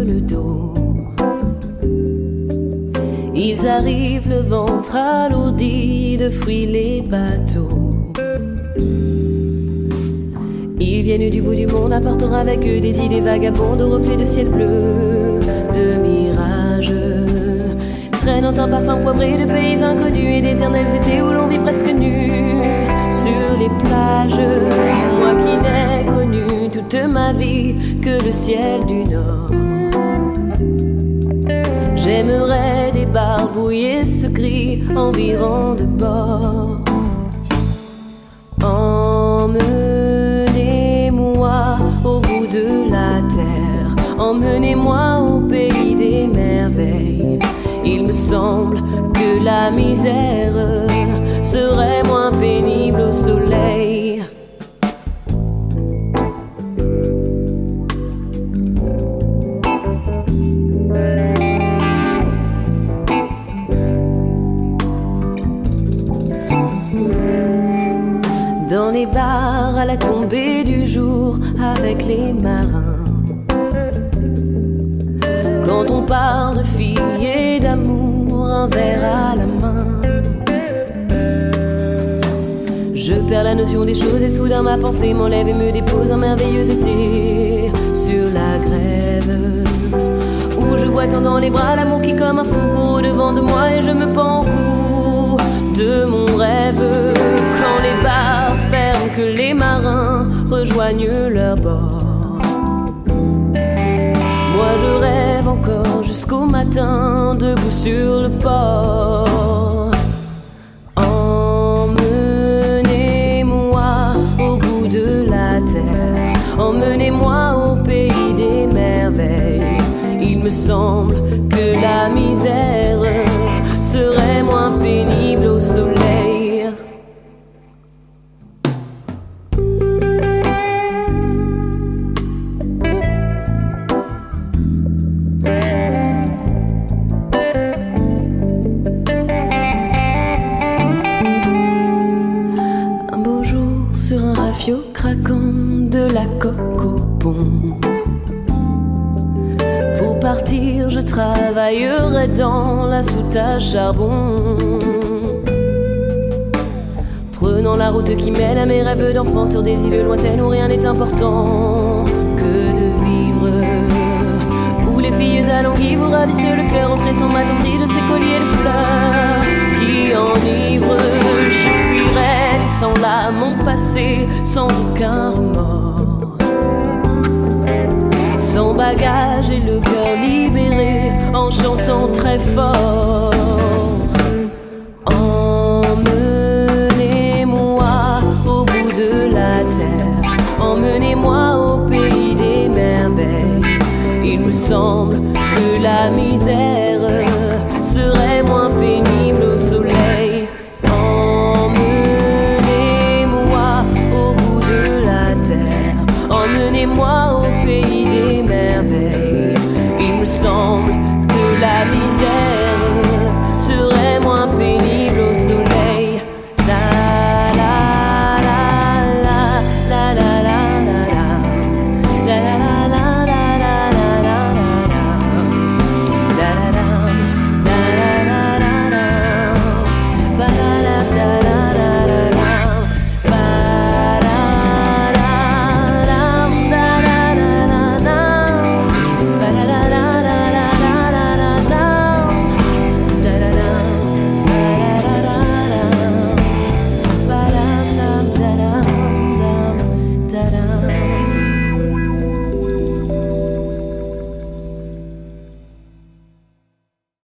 le dos. Ils arrivent le ventre alourdi de fruits les bateaux. Ils viennent du bout du monde, apportant avec eux des idées vagabondes, de reflets de ciel bleu, de mirages, traînant un parfum poivré de pays inconnus et d'éternels étés où l'on vit presque nu sur les plages. Moi qui n'ai connu toute ma vie que le ciel du Nord, j'aimerais débarbouiller ce cri environ de bord. Emmenez-moi au bout de la terre, emmenez-moi au pays des merveilles. Il me semble que la misère serait moins pénible au soleil. Dans les bars à la tombée du jour avec les marins, quand on parle de filles et d'amour, un verre à la main, je perds la notion des choses et soudain ma pensée m'enlève et me dépose un merveilleux été sur la grève, où je vois tant dans les bras l'amour qui comme un fou court au-devant de moi et je me pends au cou de mon rêve. Quand les bars ferment, que les marins rejoignent leur bord, moi je rêve encore jusqu'au matin, debout sur le port. Emmenez-moi au bout de la terre, emmenez-moi au pays des merveilles. Il me semble que la misère serait moins pénible au soleil. Sur un rafio craquant de la coque au pont, pour partir je travaillerai dans la soute à charbon, prenant la route qui mène à mes rêves d'enfant sur des îles lointaines où rien n'est important que de vivre, où les filles alanguies vous ravissent le cœur en tressant ma tendue de ces colliers de fleurs qui enivrent. Je fuirai sans là mon passé, sans aucun remords, sans bagage et le cœur libéré, en chantant très fort. Emmenez-moi au bout de la terre, emmenez-moi au pays des merveilles. Il me semble que la misère serait moins pénible au soleil.